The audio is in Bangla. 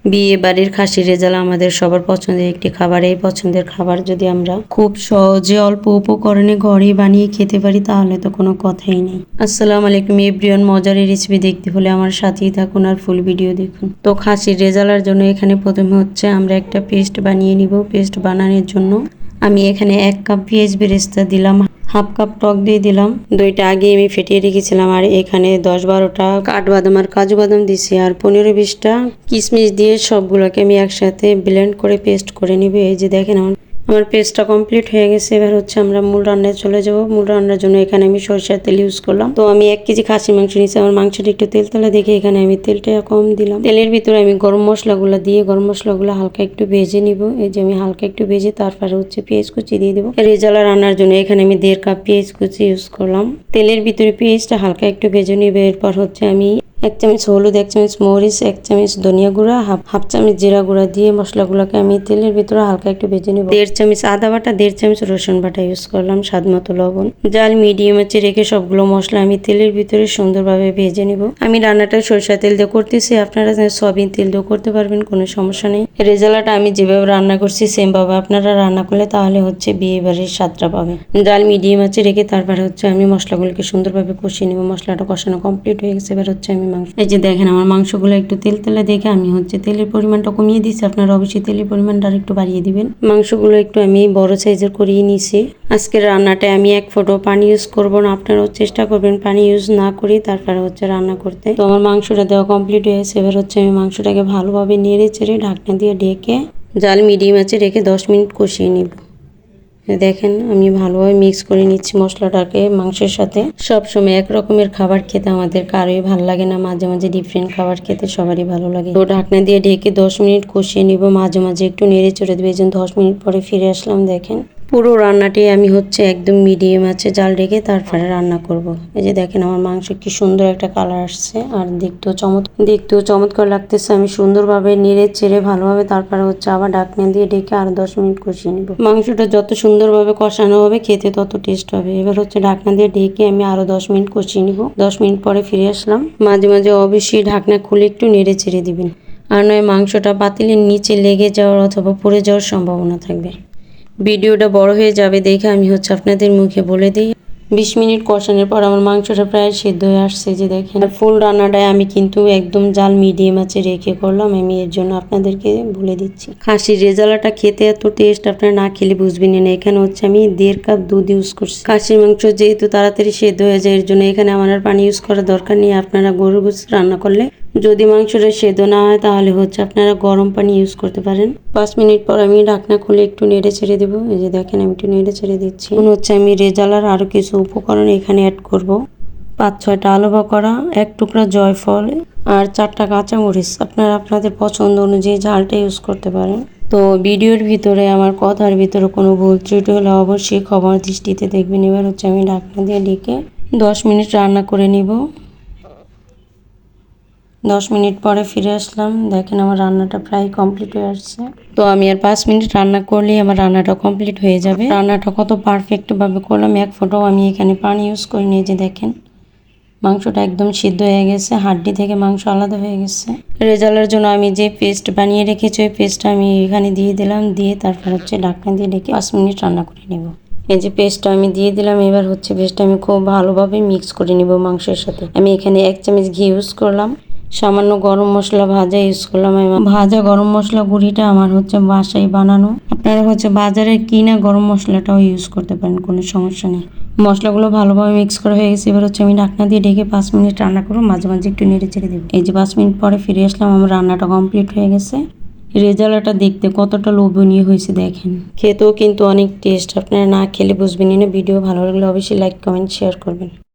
বিয়ে বাড়ির খাসির রেজালা আমাদের সবার পছন্দের একটি খাবার। এই পছন্দের খাবার যদি আমরা খুব সহজে অল্প উপকরণে ঘরে বানিয়ে খেতে পারি তাহলে তো কোনো কথাই নেই। আসসালামু আলাইকুম এভরিওয়ান, মজার এই রেসিপি দেখতে হলে আমার সাথেই থাকুন আর ফুল ভিডিও দেখুন। তো খাসির রেজালার জন্য এখানে প্রথমে হচ্ছে আমরা একটা পেস্ট বানিয়ে নিব। পেস্ট বানানোর জন্য আমি এখানে 1 কাপ পেঁয়াজ বেরেস্তা দিলাম, হাফ কাপ টক দিয়ে দিলাম, দইটা আগে আমি ফেটিয়ে রেখেছিলাম, আর এখানে 10-12টা কাঠবাদাম আর কাজু বাদাম দিছি, আর 15-20টা কিশমিশ দিয়ে সবগুলোকে আমি একসাথে ব্লেন্ড করে পেস্ট করে নিব। এই যে দেখেন আমার পেস্টটা কমপ্লিট হয়ে গেছে। এবার হচ্ছে আমরা মূল রান্নায় চলে যাব। মূল রান্নার জন্য এখানে আমি সরষের তেল ইউজ করলাম। তো আমি 1 কেজি খাসির মাংস নিয়েছি। আমার মাংসটা একটু তেল তেলে দেখে এখানে আমি তেলটা কম দিলাম। তেলের ভিতরে আমি গরম মশলাগুলো দিয়ে গরম মশলাগুলো হালকা একটু ভেজে নিব। এই যে আমি হালকা একটু ভেজে তারপরে হচ্ছে পেঁয়াজ কুচি দিয়ে দেবো। রেজালা রান্নার জন্য এখানে আমি 1.5 কাপ পেঁয়াজ কুচি ইউজ করলাম। তেলের ভিতরে পেঁয়াজটা হালকা একটু ভেজে নিবে। এরপর হচ্ছে আমি 1 চামচ হলুদ, 1 চামচ মরিচ, 1 চামচ ধনিয়া গুঁড়া, হাফ চামচ জিরা গুঁড়া দিয়ে মশলাগুলোকে আমি তেলের ভিতরে হালকা একটু ভেজে নেব। 1.5 চামচ আদা বাটা, 1.5 চামচ রসুন বাটা ইউজ করলাম, স্বাদ মতো লবণ। জাল মিডিয়াম আঁচে রেখে সবগুলো মশলা আমি তেলের ভিতরে সুন্দরভাবে ভেজে নেব। আমি রান্নাটা সরষের তেল দিয়ে করতেছি, আপনারা সয়াবিন তেল দিয়ে করতে পারবেন, কোনো সমস্যা নেই। রেজালাটা আমি যেভাবে রান্না করছি সেম ভাবে আপনারা রান্না করলে তাহলে হচ্ছে বিয়ে বাড়ির স্বাদটা পাবেন। জাল মিডিয়াম আঁচে রেখে তারপরে হচ্ছে আমি মশলাগুলোকে সুন্দরভাবে কষিয়ে নেব। মশলাটা কষানো কমপ্লিট হয়ে গেছে। এবার হচ্ছে আমি এই যে দেখেন আমার মাংসগুলো একটু তেল তেলে দেখে আমি হচ্ছে তেলের পরিমাণটা কমিয়ে দিচ্ছি। আপনারা অবশ্যই তেলের পরিমাণটা একটু বাড়িয়ে দিবেন। মাংসগুলো একটু আমি বড় সাইজের করিয়ে নিয়েছি। আজকের রান্নাটায় আমি 1 ফোঁটাও পানি ইউজ করব না। আপনারাও চেষ্টা করবেন পানি ইউজ না করি তারপরে হচ্ছে রান্না করতে। তো আমার মাংসটা দেওয়া কমপ্লিট হয়ে গেছে। এবার হচ্ছে আমি মাংসটাকে ভালোভাবে নেড়ে চেড়ে ঢাকনা দিয়ে ঢেকে জাল মিডিয়াম আঁচে রেখে 10 মিনিট কষিয়ে নিব। দেখেন আমি ভালোভাবে মিক্স করে নিচ্ছি মশলাটাকে মাংসের সাথে। সবসময় এক রকমের খাবার খেতে আমাদের কারোই ভালো লাগে না, মাঝে মাঝে ডিফারেন্ট খাবার খেতে সবারই ভালো লাগে। তো ঢাকনা দিয়ে ঢেকে 10 মিনিট কষিয়ে নিব। মাঝে মাঝে একটু নেড়ে চড়ে দেবে। 10 মিনিট পরে ফিরে আসলাম। দেখেন পুরো রান্নাটি আমি হচ্ছে একদম মিডিয়াম আছে জাল রেখে তারপরে রান্না করব। এই যে দেখেন আমার মাংস কি সুন্দর একটা কালার আসছে আর দেখতেও চমৎকার লাগতেছে। আমি সুন্দরভাবে নেড়ে চেড়ে ভালোভাবে তারপরে হচ্ছে আবার ঢাকনা দিয়ে ঢেকে আর 10 মিনিট কষিয়ে নিব। মাংসটা যত সুন্দরভাবে কষানো হবে খেতে তত টেস্ট হবে। এবার হচ্ছে ঢাকনা দিয়ে ঢেকে আমি আরো 10 মিনিট কষিয়ে নিব। 10 মিনিট পরে ফিরে আসলাম। মাঝে মাঝে অবশ্যই ঢাকনা খুলে একটু নেড়ে চেড়ে দিবেন, আর নয় মাংসটা পাতিলের নিচে লেগে যাওয়ার অথবা পুড়ে যাওয়ার সম্ভাবনা থাকবে। ভিডিওটা বড় হয়ে যাবে দেখে আমি হচ্ছে আপনাদের মুখে বলে দিই। 20 মিনিট কষানোর পর আমার মাংসটা প্রায় সিদ্ধ হয়ে আসছে। যে দেখেন ফুল রান্নাটায় আমি কিন্তু একদম জাল মিডিয়াম আঁচে রেখে করলাম। আমি এর জন্য আপনাদেরকে বলে দিচ্ছি। খাসির রেজালাটা খেতে এত টেস্ট আপনারা না খেলে বুঝবেন না। এখানে হচ্ছে আমি 1.5 কাপ দুধ ইউজ করছি। খাসির মাংস যেহেতু তাড়াতাড়ি সেদ্ধ হয়ে যায় এর জন্য এখানে আমার আর পানি ইউজ করার দরকার নেই। আপনারা গরুর গোশত রান্না করলে যদি মাংসটা সেদ্ধ না হয় তাহলে হচ্ছে আপনারা গরম পানি ইউজ করতে পারেন। 5 মিনিট পর আমি ঢাকনা খুলে একটু নেড়ে ছেড়ে দেবো। এই যে দেখেন আমি একটু নেড়ে ছেড়ে দিচ্ছি। এখন হচ্ছে আমি রেজালার আরো কিছু উপকরণ এখানে অ্যাড করব। 5-6টা আলু বকরা, 1 টুকরা জয়ফল আর 4টা কাঁচামরিচ। আপনারা আপনাদের পছন্দ অনুযায়ী ঝালটা ইউজ করতে পারেন। তো ভিডিওর ভিতরে আমার কথার ভিতরে কোনো ভুল ত্রুটি হলে অবশ্যই ক্ষমার দৃষ্টিতে দেখবেন। এবার হচ্ছে আমি ঢাকনা দিয়ে ঢেকে 10 মিনিট রান্না করে নিব। 10 মিনিট পরে ফিরে আসলাম। দেখেন আমার রান্নাটা প্রায় কমপ্লিট হয়ে আসছে। তো আমি আর 5 মিনিট রান্না করলেই আমার রান্নাটা কমপ্লিট হয়ে যাবে। রান্নাটা কত পারফেক্ট ভাবে করলাম, 1 ফোঁটাও আমি এখানে পানি ইউজ করি নিয়ে। যে দেখেন মাংসটা একদম সিদ্ধ হয়ে গেছে, হাড্ডি থেকে মাংস আলাদা হয়ে গেছে। রেজালার জন্য আমি যে পেস্ট বানিয়ে রেখেছি ওই পেস্টটা আমি এখানে দিয়ে দিলাম। দিয়ে তারপর হচ্ছে ঢাকনা দিয়ে ঢেকে 5 মিনিট রান্না করে নেব। এই যে পেস্টটা আমি দিয়ে দিলাম। এবার হচ্ছে পেস্টটা আমি খুব ভালোভাবে মিক্স করে নিব মাংসের সাথে। আমি এখানে 1 চামচ ঘি ইউজ করলাম, সামান্য গরম মশলা ভাজা ইউজ করলাম। ভাজা গরম মশলা গুঁড়িটা আমার হচ্ছে বাসায় বানানো। আপনারা হচ্ছে বাজারে কিনা গরম মশলাটাও ইউজ করতে পারেন, কোনো সমস্যা নেই। মশলাগুলো ভালোভাবে মিক্স করা হয়ে গেছে। এবার হচ্ছে আমি ঢাকনা দিয়ে ঢেকে 5 মিনিট রান্না করবো। মাঝে মাঝে একটু নেড়ে চেড়ে দেবো। এই যে 5 মিনিট পরে ফিরে আসলাম। আমার রান্নাটা কমপ্লিট হয়ে গেছে। রেজালাটা দেখতে কতটা লোভনীয় হয়েছে দেখেন। খেতেও কিন্তু অনেক টেস্ট। আপনারা না খেলে বুঝবেন না। ভিডিও ভালো লাগলে অবশ্যই লাইক, কমেন্ট, শেয়ার করবেন।